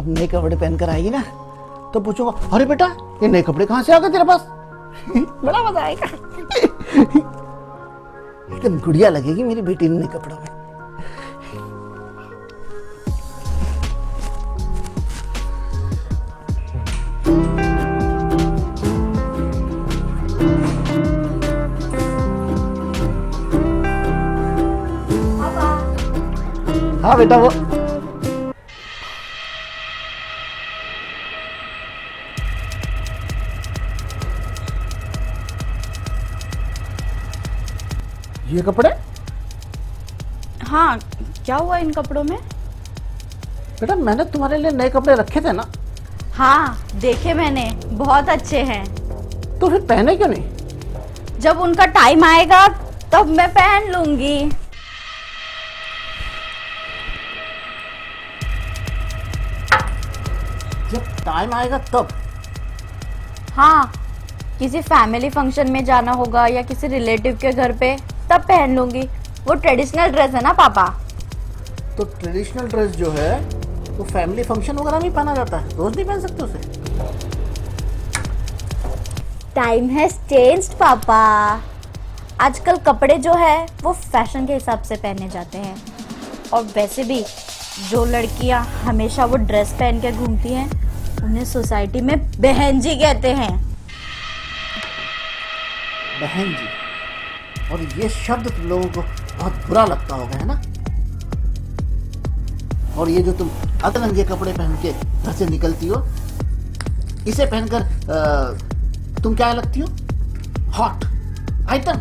अब नए कपड़े पहन कर आएगी ना तो पूछूंगा, अरे बेटा ये नए कपड़े कहाँ से आ गए तेरे पास? बड़ा मजा आएगा। एकदम गुड़िया लगेगी मेरी बेटी नए कपड़ों में। हाँ बेटा वो ये कपड़े? हाँ, क्या हुआ इन कपड़ों में? बेटा मैंने तुम्हारे लिए नए कपड़े रखे थे ना। हाँ, देखे मैंने, बहुत अच्छे हैं। तो फिर पहने क्यों नहीं? जब उनका टाइम आएगा तब मैं पहन लूंगी। जब टाइम आएगा तब? हाँ, किसी फैमिली फंक्शन में जाना होगा या किसी रिलेटिव के घर पे, तब पहन लूंगी। वो ट्रेडिशनल ड्रेस है ना पापा। तो ट्रेडिशनल ड्रेस जो है वो फैमिली फंक्शन वगैरह में पहना जाता है, रोज नहीं पहन सकते उसे। टाइम हैज चेंज्ड पापा। आजकल कपड़े जो है वो फैशन के हिसाब से पहने जाते हैं। और वैसे भी जो लड़कियां हमेशा वो ड्रेस पहन के घूमती हैं उन्हें सोसाइटी में बहन जी कहते हैं। बहन जी, और ये शब्द तुम लोगों को बहुत बुरा लगता होगा, है ना? और ये जो तुम अतरंगे कपड़े पहन के घर से निकलती हो, इसे पहनकर तुम क्या लगती हो? Hot item.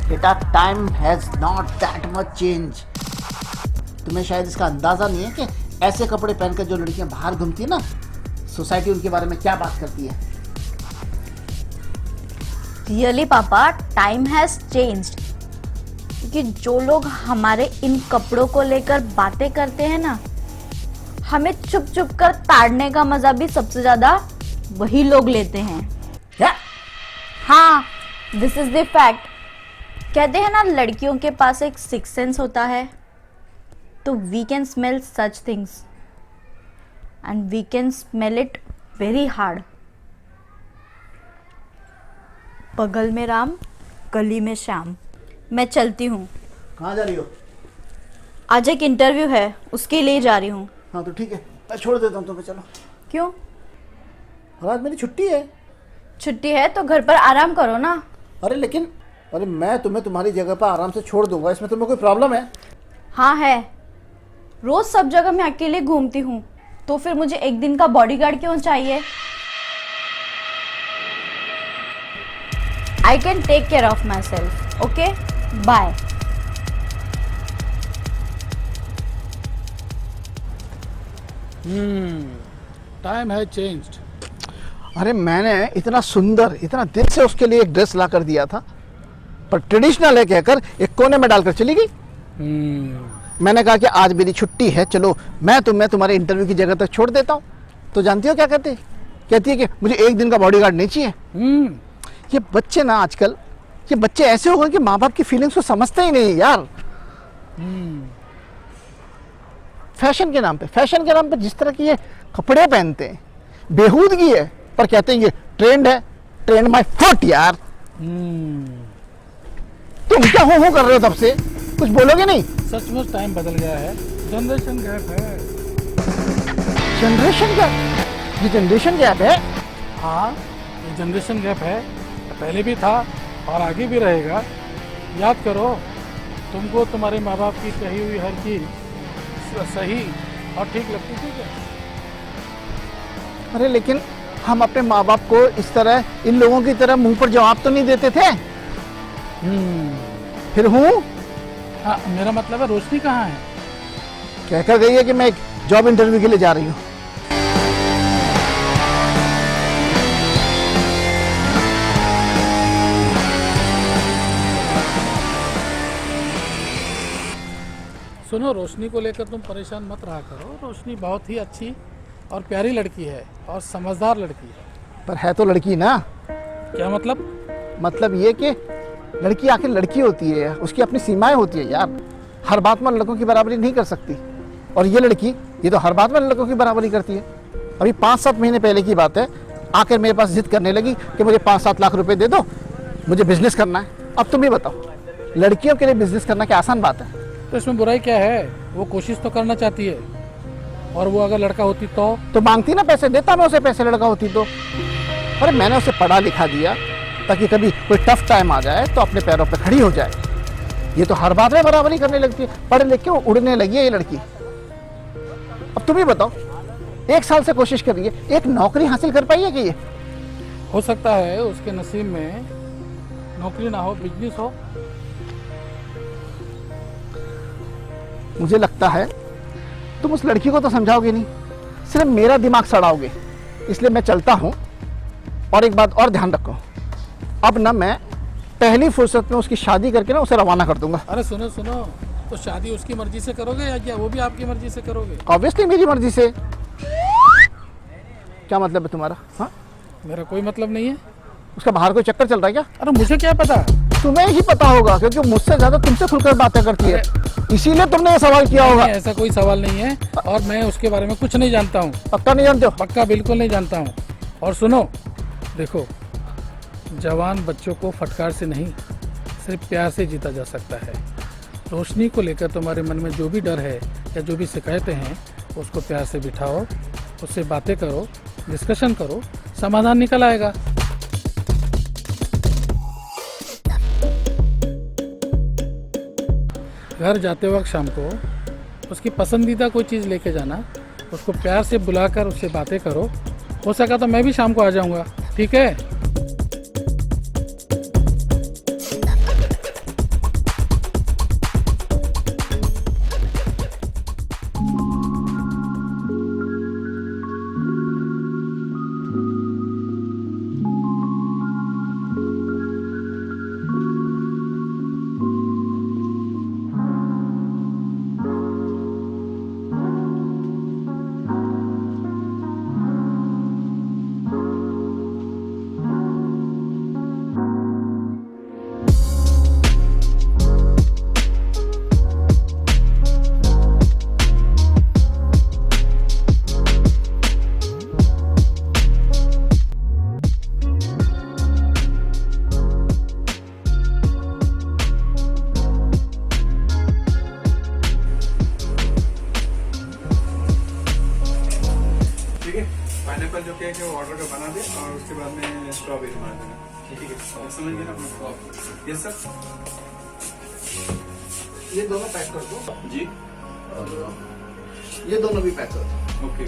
बेटा time has not that much change. तुम्हें शायद इसका अंदाजा नहीं है कि ऐसे कपड़े पहनकर जो लड़कियां बाहर घूमती है ना, सोसाइटी उनके बारे में क्या बात करती है। रियली पापा, टाइम हैज चेंज्ड। क्योंकि जो लोग हमारे इन कपड़ों को लेकर बातें करते हैं ना, हमें चुप चुप कर ताड़ने का मजा भी सबसे ज्यादा वही लोग लेते हैं। क्या? हाँ, दिस इज द फैक्ट। कहते हैं ना, लड़कियों के पास एक सिक्स सेंस होता है, तो we can smell such things and we can smell it very hard. बगल में राम, गली में श्याम। मैं चलती हूँ। कहाँ जा रही हो? आज एक इंटरव्यू है, उसके लिए जा रही हूँ। हाँ तो ठीक है, मैं छोड़ देता हूँ तुम्हें, चलो। क्यों? और आज मेरी छुट्टी है। छुट्टी है तो घर पर आराम करो ना। अरे लेकिन मैं तुम्हें तुम्हारी जगह पर आराम से छोड़ दूंगा, इसमें तुम्हें कोई प्रॉब्लम है? हाँ है। रोज सब जगह मैं अकेले घूमती हूँ, तो फिर मुझे एक दिन का बॉडीगार्ड क्यों चाहिए? I can take care of myself. Okay? Bye. Time है चेंज्ड। अरे मैंने इतना सुंदर, इतना दिल से उसके लिए एक ड्रेस ला कर दिया था, पर ट्रेडिशनल है कहकर एक कोने में डालकर चली गई। मैंने कहा कि आज मेरी छुट्टी है, चलो मैं तुम्हें तुम्हारे इंटरव्यू की जगह तक छोड़ देता हूँ। तो जानती हो क्या कहती है? कहती है कि मुझे एक दिन का बॉडीगार्ड नहीं चाहिए। ये बच्चे ना आजकल, ये बच्चे ऐसे हो गए कि माँ बाप की फीलिंग्स को समझते ही नहीं यार। फैशन के नाम पे जिस तरह के ये कपड़े पहनते हैं, बेहूदगी है, पर कहते हैं ये ट्रेंड है। ट्रेंड माय फुट यार। तुम क्या हो कर रहे हो तब से? कुछ बोलोगे नहीं? सचमुच टाइम बदल गया है, जनरेशन गैप है। Generation gap? ये जनरेशन गैप है? हाँ, ये जनरेशन गैप है, पहले भी था और आगे भी रहेगा। याद करो, तुमको तुम्हारे माँ बाप की कही हुई हर चीज सही और ठीक लगती थी क्या? अरे लेकिन हम अपने माँ बाप को इस तरह, इन लोगों की तरह मुंह पर जवाब तो नहीं देते थे। फिर हूँ? हाँ, मेरा मतलब है रोशनी कहाँ है? कहकर गई है कि मैं एक जॉब इंटरव्यू के लिए जा रही हूँ। सुनो, रोशनी को लेकर तुम परेशान मत रहा करो। रोशनी बहुत ही अच्छी और प्यारी लड़की है और समझदार लड़की है। पर है तो लड़की ना। क्या मतलब? मतलब ये कि लड़की आखिर लड़की होती है, उसकी अपनी सीमाएं होती है यार। हर बात में लड़कों की बराबरी नहीं कर सकती। और ये लड़की, ये तो हर बात में लड़कों की बराबरी करती है। अभी 5-7 महीने पहले की बात है, आकर मेरे पास जिद करने लगी कि मुझे 5-7 लाख रुपए दे दो, मुझे बिजनेस करना है। अब तुम ही बताओ, लड़कियों के लिए बिजनेस करना क्या आसान बात है? तो इसमें बुराई क्या है? वो कोशिश तो करना चाहती है, और वो अगर लड़का होती तो मांगती ना पैसे, देता मैं उसे पैसे लड़का होती तो। अरे मैंने उसे पढ़ा लिखा दिया ताकि कभी कोई टफ टाइम आ जाए तो अपने पैरों पर खड़ी हो जाए। ये तो हर बात में बराबरी करने लगती है, पढ़ लिख के उड़ने लगी है ये लड़की। अब तुम ही बताओ, 1 साल से कोशिश कर रही है, एक नौकरी हासिल कर पाई है कि ये? हो सकता है उसके नसीब में नौकरी ना हो, बिजनेस हो। मुझे लगता है तुम उस लड़की को तो समझाओगे नहीं, सिर्फ मेरा दिमाग सड़ाओगे। इसलिए मैं चलता हूं। और एक बात और ध्यान रखो, अब ना मैं पहली फुर्सत में उसकी शादी करके ना उसे रवाना कर दूंगा। अरे सुनो सुनो, तो शादी उसकी मर्जी से करोगे या क्या वो भी आपकी मर्जी से करोगे? ऑब्वियसली मेरी मर्जी से। क्या मतलब है तुम्हारा? हाँ, मेरा कोई मतलब नहीं है। उसका बाहर कोई चक्कर चल रहा है क्या? अरे मुझे क्या पता? तुम्हें ही पता होगा, क्योंकि मुझसे ज्यादा तुमसे खुलकर बातें करती है, इसीलिए तुमने ये सवाल किया होगा। ऐसा कोई सवाल नहीं है, और मैं उसके बारे में कुछ नहीं जानता हूँ। पक्का नहीं जानते हो? पक्का बिल्कुल नहीं जानता हूँ। और सुनो, देखो, जवान बच्चों को फटकार से नहीं, सिर्फ प्यार से जीता जा सकता है। रोशनी को लेकर तुम्हारे मन में जो भी डर है या जो भी शिकायतें हैं, उसको प्यार से बिठाओ, उससे बातें करो, डिस्कशन करो, समाधान निकल आएगा। घर जाते वक्त शाम को उसकी पसंदीदा कोई चीज़ लेके जाना, उसको प्यार से बुलाकर उससे बातें करो। हो सका तो मैं भी शाम को आ जाऊंगा, ठीक है? पाइनएप्पल जो केक है वो ऑर्डर का बना दे और उसके बाद में स्ट्रॉबेरी मार देना। ठीक है, समझ गए ना अपना? Yes sir. ये दोनों पैक कर दो जी, और ये दोनों भी पैक कर दो। ओके।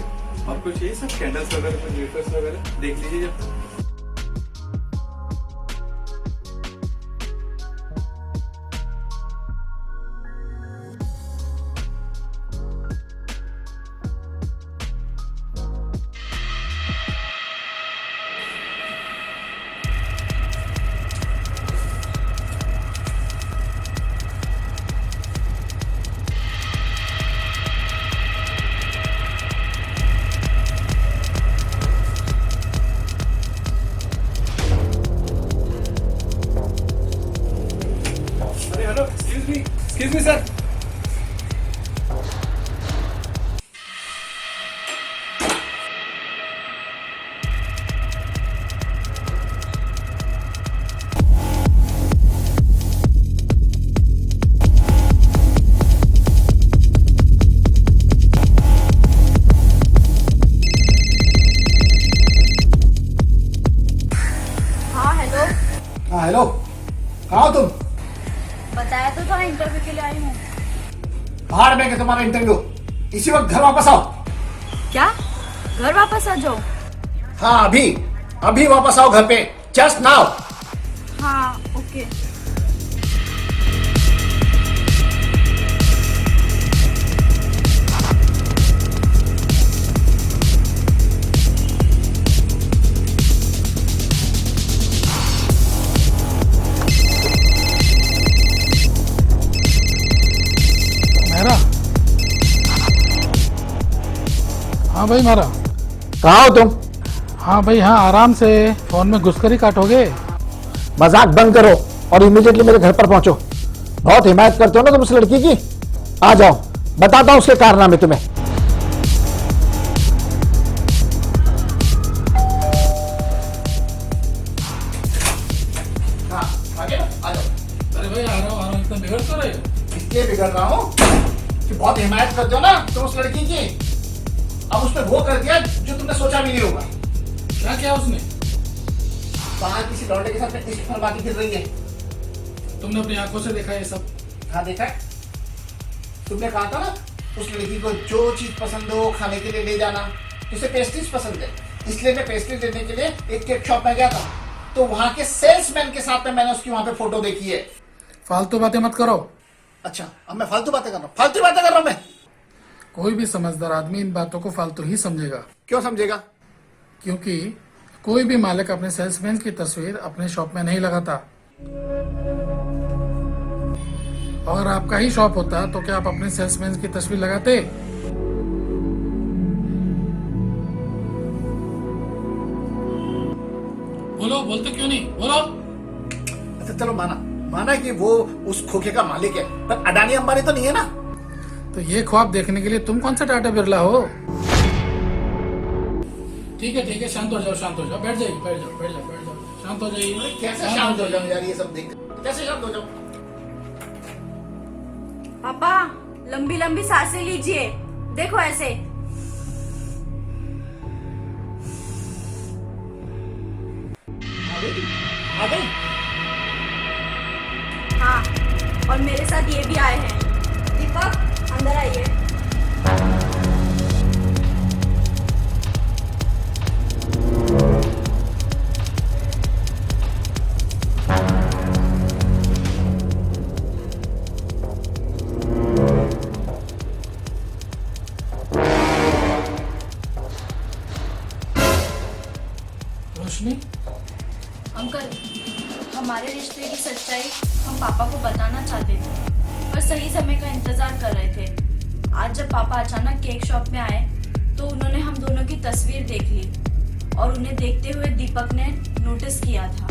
और कुछ ये सब कैंडल्स वगैरह, कुछ वेफर्स वगैरह देख लीजिए जब। Hello, excuse me sir. हाँ हेलो, हाँ हेलो, कहाँ हो तुम? बताया तो था इंटरव्यू के लिए आई हूँ। बाहर में क्या तुम्हारा इंटरव्यू? इसी वक्त घर वापस आओ। क्या? घर वापस आ जाओ? हाँ, अभी अभी वापस आओ घर पे, जस्ट नाउ। हाँ ओके। मेरा? हाँ भाई मेरा। कहाँ हो तुम? हाँ भाई हाँ, आराम से फोन में घुसकर ही काटोगे। मजाक बंद करो और इमीडिएटली मेरे घर पर पहुंचो। बहुत हिमायत करते हो ना तुम उस लड़की की। आ जाओ, बताता हूं उसके कारनामे तुम्हें। हाँ, आ जाओ। अरे भाई आ रहा हूँ, इतना बिगड़ तो रहे हो। इसलिए बिगड़ रहा हूं कि बहुत हिमायत करते हो ना तुम उस लड़की की। अब उसने वो कर दिया जो तुमने सोचा भी नहीं होगा। क्या किया उसने? बाहर किसी लौंडे के साथ में इश्क फरमा के फिर रही है। तुमने अपनी आंखों से देखा ये सब? हाँ देखा है। तुमने कहा था ना उस लड़की को जो चीज पसंद हो खाने के लिए ले जाना। उसे पेस्ट्रीज पसंद है, इसलिए मैं पेस्ट्री लेने के लिए एक केक शॉप में गया था। तो वहां के सेल्समैन के साथ में मैंने उसकी वहां पे फोटो देखी है। फालतू बातें मत करो। अच्छा, अब मैं फालतू बातें कर रहा हूँ? फालतू बातें कर रहा हूँ मैं? कोई भी समझदार आदमी इन बातों को फालतू ही समझेगा, क्यों समझेगा? क्योंकि कोई भी मालिक अपने सेल्समैन की तस्वीर अपने शॉप में नहीं लगाता। अगर आपका ही शॉप होता तो क्या आप अपने सेल्समैन की तस्वीर लगाते? बोलो, बोलते क्यों नहीं? बोलो। अच्छा चलो, माना कि वो उस खोखे का मालिक है, पर अडानी अंबानी तो नहीं है ना। तो ये ख्वाब देखने के लिए तुम कौन सा टाटा बिरला हो? ठीक है, शांत हो जाओ, बैठ जाओ, शांत हो जाइए। कैसे शांत हो जाऊं यार, ये सब देख कैसे शांत हो जाऊं? पापा लंबी लंबी सांसें लीजिए, देखो ऐसे। आ गई? हाँ, और मेरे साथ ये भी आए हैं। दीपक अंदर आइए। रोशनी, अंकल, हमारे रिश्ते की सच्चाई हम पापा को बताना चाहते थे, पर सही समय का इंतजार कर रहे थे। आज जब पापा अचानक केक शॉप में आए तो उन्होंने हम दोनों की तस्वीर देख ली और उन्हें देखते हुए दीपक ने नोटिस किया था।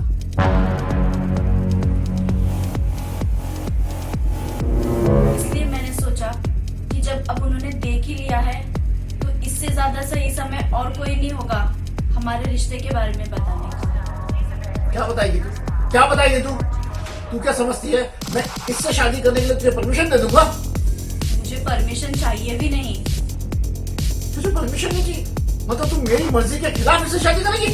इसलिए मैंने सोचा कि जब अब उन्होंने देख ही लिया है तो इससे ज्यादा सही समय और कोई नहीं होगा हमारे रिश्ते के बारे में बताने का। क्या बताएगी तू? क्या बताएगी तू? तू क्या समझती है मैं इससे शादी करने के लिए तुझे परमिशन दे दूंगा? मुझे परमिशन चाहिए भी नहीं। तुझे परमिशन नहीं चाहिए? मतलब तू मेरी मर्जी के खिलाफ इससे शादी करेगी?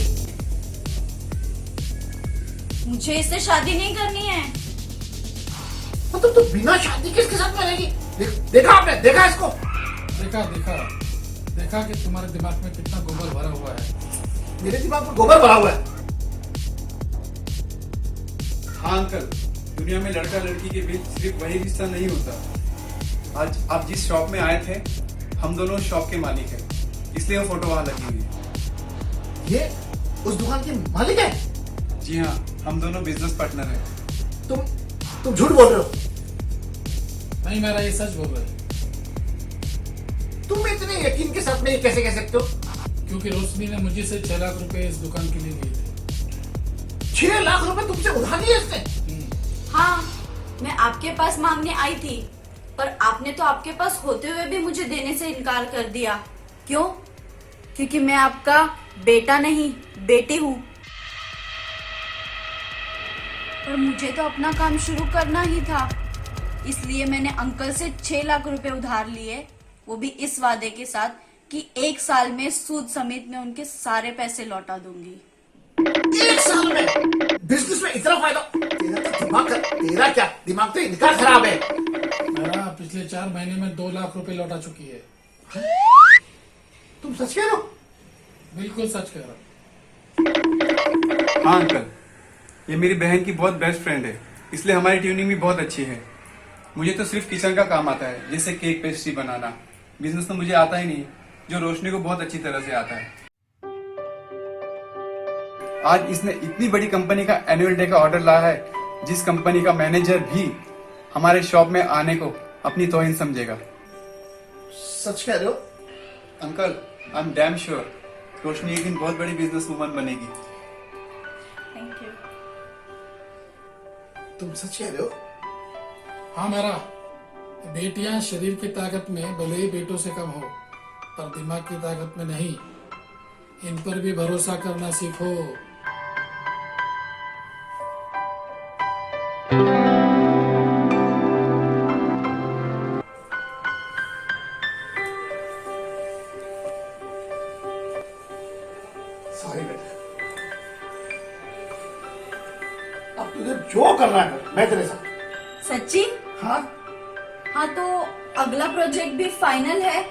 मुझे इससे शादी नहीं करनी है। मतलब तू बिना शादी किसके साथ में रहेगी? देखा आपने? देखा इसको? देखा कि तुम्हारे दिमाग में कितना गोबर भरा हुआ है। मेरे दिमाग में गोबर भरा हुआ है? हाँ अंकल, दुनिया में लड़का लड़की के बीच सिर्फ वही रिश्ता नहीं होता। आज आप जिस शॉप में आए थे, हम दोनों शॉप के मालिक हैं, इसलिए वो फोटो वहां लगी हुई है। ये उस दुकान के मालिक है? जी हाँ, हम दोनों बिजनेस पार्टनर हैं। तुम झूठ बोल रहे हो? नहीं, मेरा ये सच बोल रहा है। तुम इतने यकीन के साथ में ये कैसे कह सकते हो? क्योंकि रोशनी ने मुझे से 6 लाख रुपए इस दुकान के लिए दिए थे। 6 लाख रुपए तुमसे उधार लिए इसने? हाँ, मैं आपके पास मांगने आई थी, पर आपने तो आपके पास होते हुए भी मुझे देने से इनकार कर दिया। क्यों? क्योंकि मैं आपका बेटा नहीं, बेटी हूँ। पर मुझे तो अपना काम शुरू करना ही था, इसलिए मैंने अंकल से 6 लाख रुपए उधार लिए, वो भी इस वादे के साथ कि 1 साल में सूद समेत मैं उनके सारे पैसे लौटा दूंगी। 1 साल में? बिजनेस में इतना फायदा? तेरा क्या दिमाग तो इनका खराब है। मेरा पिछले 4 महीने में 2 लाख रुपए लौटा चुकी है। तुम सच कह रहे हो? बिल्कुल सच कह रहा हूँ। हाँ अंकल, ये मेरी बहन की बहुत बेस्ट फ्रेंड है, इसलिए हमारी ट्यूनिंग भी बहुत अच्छी है। मुझे तो सिर्फ किचन का काम आता है, जैसे केक पेस्ट्री बनाना। बिजनेस तो मुझे आता ही नहीं, जो रोशनी को बहुत अच्छी तरह से आता है। आज इसने इतनी बड़ी कंपनी का एनुअल डे का ऑर्डर लाया है, जिस कंपनी का मैनेजर भी हमारे शॉप में आने को अपनी तौहीन समझेगा। सच कह रहे हो? Uncle, I am damn sure Roshni एक दिन बहुत बड़ी बिजनेस वूमन बनेगी। Thank you. तुम सच कह रहे हो? हाँ मेरा, बेटियां शरीर की ताकत में भले ही बेटों से कम हो, पर दिमाग की ताकत में नहीं। इन पर भी भरोसा करना सीखो। सॉरी बेटा, अब तुझे जो करना है कर, मैं तेरे साथ। सच्ची? हाँ, हाँ तो अगला प्रोजेक्ट भी फाइनल है,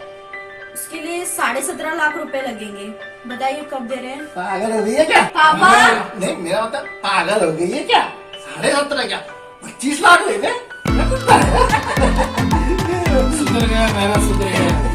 उसके लिए 17.5 लाख रुपए लगेंगे। बताइए कब दे रहे हैं? पागल हो गई है क्या? पापा! नहीं, मेरा मतलब पागल हो गई है क्या? 17.5 क्या 25 लाख ले ले। सुधर गया, मेरा सुधर गया।